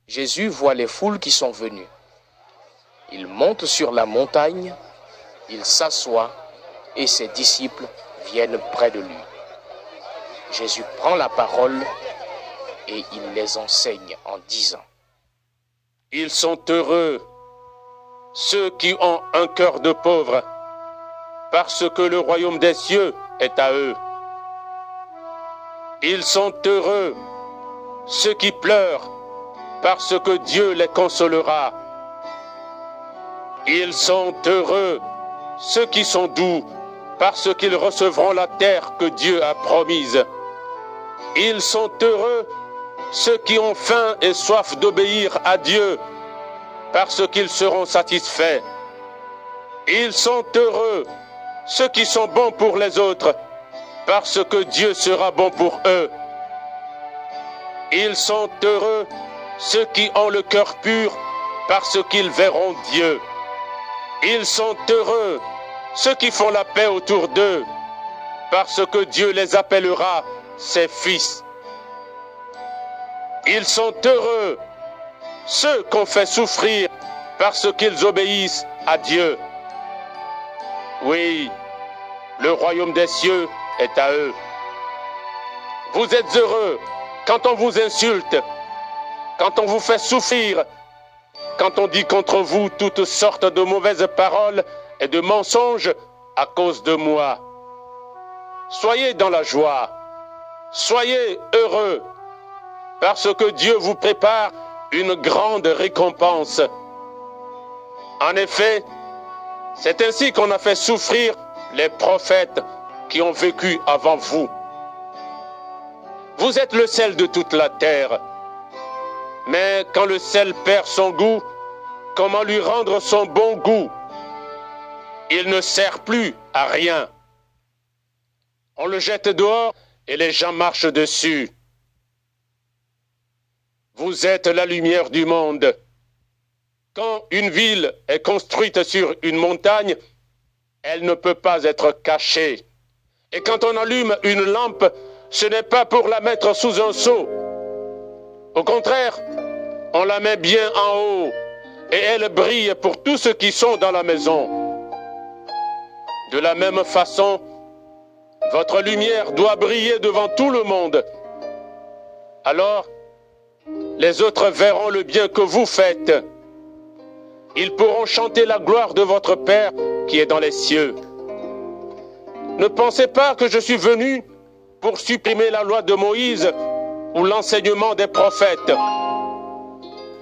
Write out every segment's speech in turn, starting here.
Jésus voit les foules qui sont venues. Il monte sur la montagne, il s'assoit et ses disciples viennent près de lui. Jésus prend la parole et il les enseigne en disant: Ils sont heureux, ceux qui ont un cœur de pauvre, parce que le royaume des cieux est à eux. Ils sont heureux, ceux qui pleurent, parce que Dieu les consolera. Ils sont heureux, ceux qui sont doux, parce qu'ils recevront la terre que Dieu a promise. Ils sont heureux, ceux qui ont faim et soif d'obéir à Dieu, parce qu'ils seront satisfaits. Ils sont heureux, ceux qui sont bons pour les autres, parce que Dieu sera bon pour eux. Ils sont heureux, ceux qui ont le cœur pur, parce qu'ils verront Dieu. Ils sont heureux, ceux qui font la paix autour d'eux, parce que Dieu les appellera ses fils. Ils sont heureux, ceux qu'on fait souffrir, parce qu'ils obéissent à Dieu. Oui, le royaume des cieux est à eux. Vous êtes heureux quand on vous insulte, quand on vous fait souffrir, quand on dit contre vous toutes sortes de mauvaises paroles et de mensonges à cause de moi. Soyez dans la joie, soyez heureux, parce que Dieu vous prépare une grande récompense. En effet, c'est ainsi qu'on a fait souffrir les prophètes qui ont vécu avant vous. Vous êtes le sel de toute la terre. Mais quand le sel perd son goût, comment lui rendre son bon goût? Il ne sert plus à rien. On le jette dehors et les gens marchent dessus. Vous êtes la lumière du monde. Quand une ville est construite sur une montagne, elle ne peut pas être cachée. Et quand on allume une lampe, ce n'est pas pour la mettre sous un seau. Au contraire, on la met bien en haut et elle brille pour tous ceux qui sont dans la maison. De la même façon, votre lumière doit briller devant tout le monde. Alors, les autres verront le bien que vous faites. Ils pourront chanter la gloire de votre Père qui est dans les cieux. Ne pensez pas que je suis venu pour supprimer la loi de Moïse ou l'enseignement des prophètes.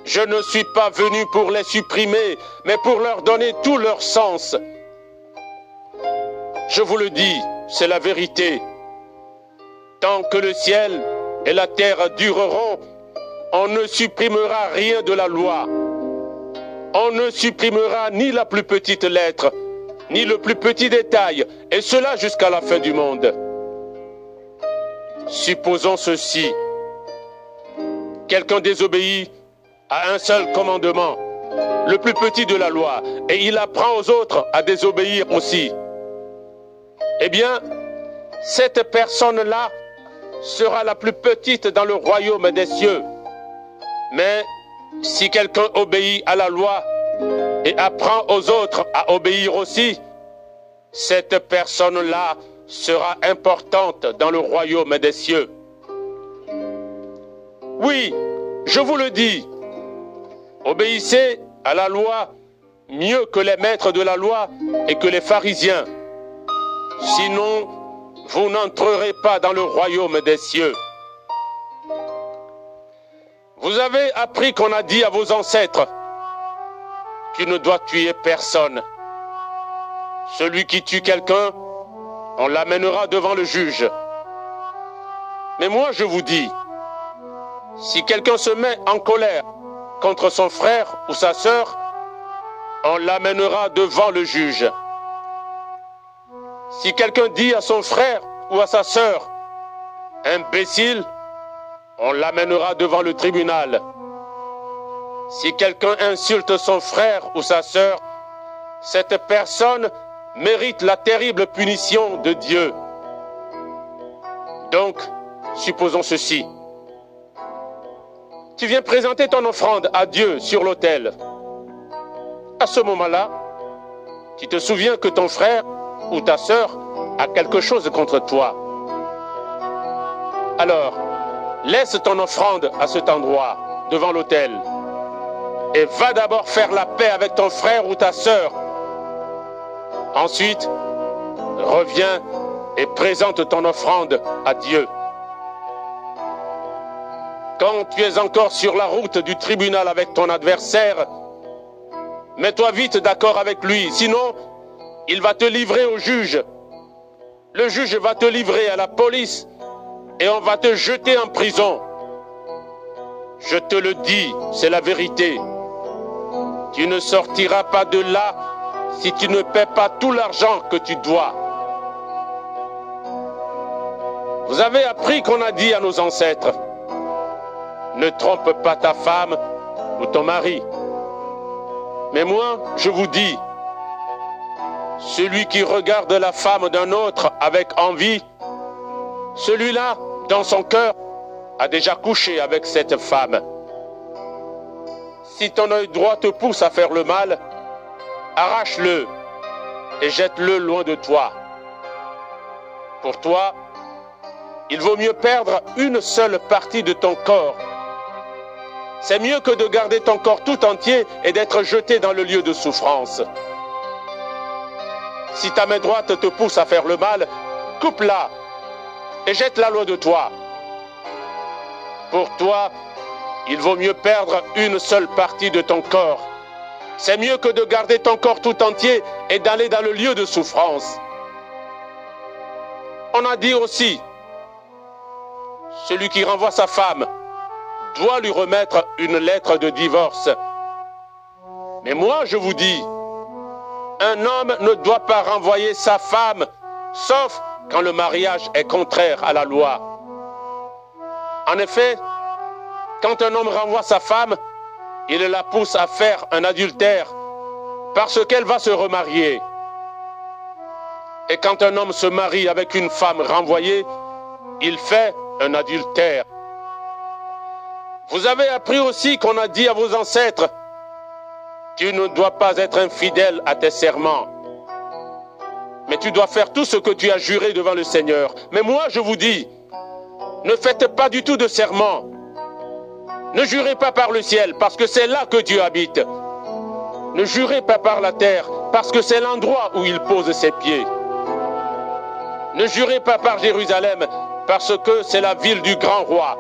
Je ne suis pas venu pour les supprimer, mais pour leur donner tout leur sens. Je vous le dis, c'est la vérité. Tant que le ciel et la terre dureront, on ne supprimera rien de la loi. On ne supprimera ni la plus petite lettre, ni le plus petit détail, et cela jusqu'à la fin du monde. Supposons ceci. Quelqu'un désobéit à un seul commandement, le plus petit de la loi, et il apprend aux autres à désobéir aussi. Eh bien, cette personne-là sera la plus petite dans le royaume des cieux. Mais si quelqu'un obéit à la loi et apprend aux autres à obéir aussi, cette personne-là sera importante dans le royaume des cieux. Oui, je vous le dis, obéissez à la loi mieux que les maîtres de la loi et que les pharisiens. Sinon, vous n'entrerez pas dans le royaume des cieux. Vous avez appris qu'on a dit à vos ancêtres: tu ne dois tuer personne. Celui qui tue quelqu'un, on l'amènera devant le juge. Mais moi je vous dis, si quelqu'un se met en colère contre son frère ou sa sœur, on l'amènera devant le juge. Si quelqu'un dit à son frère ou à sa sœur: imbécile, on l'amènera devant le tribunal. Si quelqu'un insulte son frère ou sa sœur, cette personne mérite la terrible punition de Dieu. Donc, supposons ceci. Tu viens présenter ton offrande à Dieu sur l'autel. À ce moment-là, tu te souviens que ton frère ou ta sœur a quelque chose contre toi. Alors, laisse ton offrande à cet endroit, devant l'autel, et va d'abord faire la paix avec ton frère ou ta sœur. Ensuite, reviens et présente ton offrande à Dieu. Quand tu es encore sur la route du tribunal avec ton adversaire, mets-toi vite d'accord avec lui, sinon il va te livrer au juge. Le juge va te livrer à la police et on va te jeter en prison. Je te le dis, c'est la vérité. Tu ne sortiras pas de là si tu ne paies pas tout l'argent que tu dois. Vous avez appris qu'on a dit à nos ancêtres, ne trompe pas ta femme ou ton mari. Mais moi, je vous dis, celui qui regarde la femme d'un autre avec envie, celui-là, dans son cœur, a déjà couché avec cette femme. Si ton œil droit te pousse à faire le mal, arrache-le et jette-le loin de toi. Pour toi, il vaut mieux perdre une seule partie de ton corps. C'est mieux que de garder ton corps tout entier et d'être jeté dans le lieu de souffrance. Si ta main droite te pousse à faire le mal, coupe-la et jette-la loin de toi. Pour toi, il vaut mieux perdre une seule partie de ton corps. C'est mieux que de garder ton corps tout entier et d'aller dans le lieu de souffrance. On a dit aussi, celui qui renvoie sa femme doit lui remettre une lettre de divorce. Mais moi, je vous dis, un homme ne doit pas renvoyer sa femme, sauf quand le mariage est contraire à la loi. En effet, quand un homme renvoie sa femme, il la pousse à faire un adultère parce qu'elle va se remarier. Et quand un homme se marie avec une femme renvoyée, il fait un adultère. Vous avez appris aussi qu'on a dit à vos ancêtres, tu ne dois pas être infidèle à tes serments, mais tu dois faire tout ce que tu as juré devant le Seigneur. Mais moi, je vous dis, ne faites pas du tout de serment. Ne jurez pas par le ciel, parce que c'est là que Dieu habite. Ne jurez pas par la terre, parce que c'est l'endroit où il pose ses pieds. Ne jurez pas par Jérusalem, parce que c'est la ville du grand roi.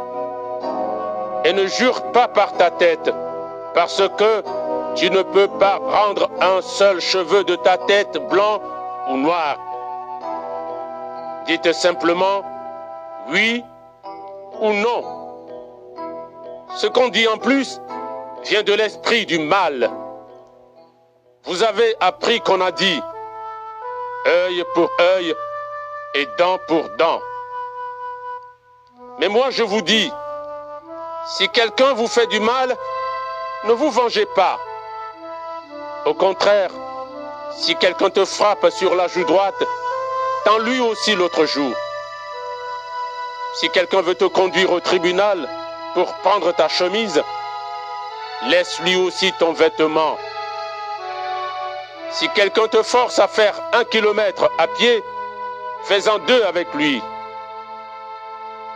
Et ne jure pas par ta tête, parce que tu ne peux pas rendre un seul cheveu de ta tête blanc ou noir. Dites simplement oui ou non. Ce qu'on dit en plus vient de l'esprit du mal. Vous avez appris qu'on a dit œil pour œil et dent pour dent. Mais moi je vous dis, si quelqu'un vous fait du mal, ne vous vengez pas. Au contraire, si quelqu'un te frappe sur la joue droite, tends lui aussi l'autre joue. Si quelqu'un veut te conduire au tribunal pour prendre ta chemise, laisse lui aussi ton vêtement. Si quelqu'un te force à faire 1 kilomètre à pied, fais-en 2 avec lui.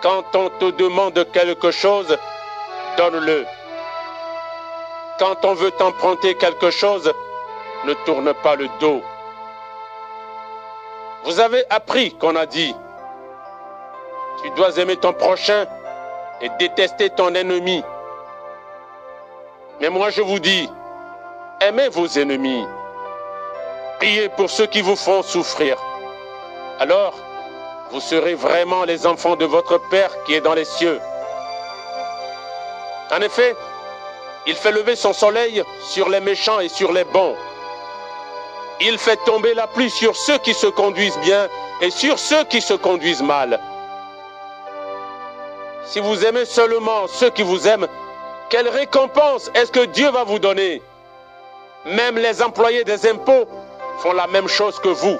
Quand on te demande quelque chose, donne-le. Quand on veut t'emprunter quelque chose, ne tourne pas le dos. Vous avez appris qu'on a dit, tu dois aimer ton prochain et détester ton ennemi. Mais moi je vous dis, aimez vos ennemis. Priez pour ceux qui vous font souffrir. Alors, vous serez vraiment les enfants de votre Père qui est dans les cieux. En effet, il fait lever son soleil sur les méchants et sur les bons. Il fait tomber la pluie sur ceux qui se conduisent bien et sur ceux qui se conduisent mal. Si vous aimez seulement ceux qui vous aiment, quelle récompense est-ce que Dieu va vous donner? Même les employés des impôts font la même chose que vous.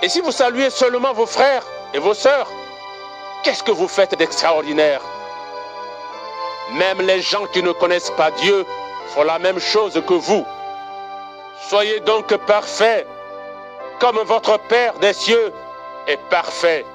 Et si vous saluez seulement vos frères et vos sœurs, qu'est-ce que vous faites d'extraordinaire? Même les gens qui ne connaissent pas Dieu font la même chose que vous. Soyez donc parfaits, comme votre Père des cieux est parfait.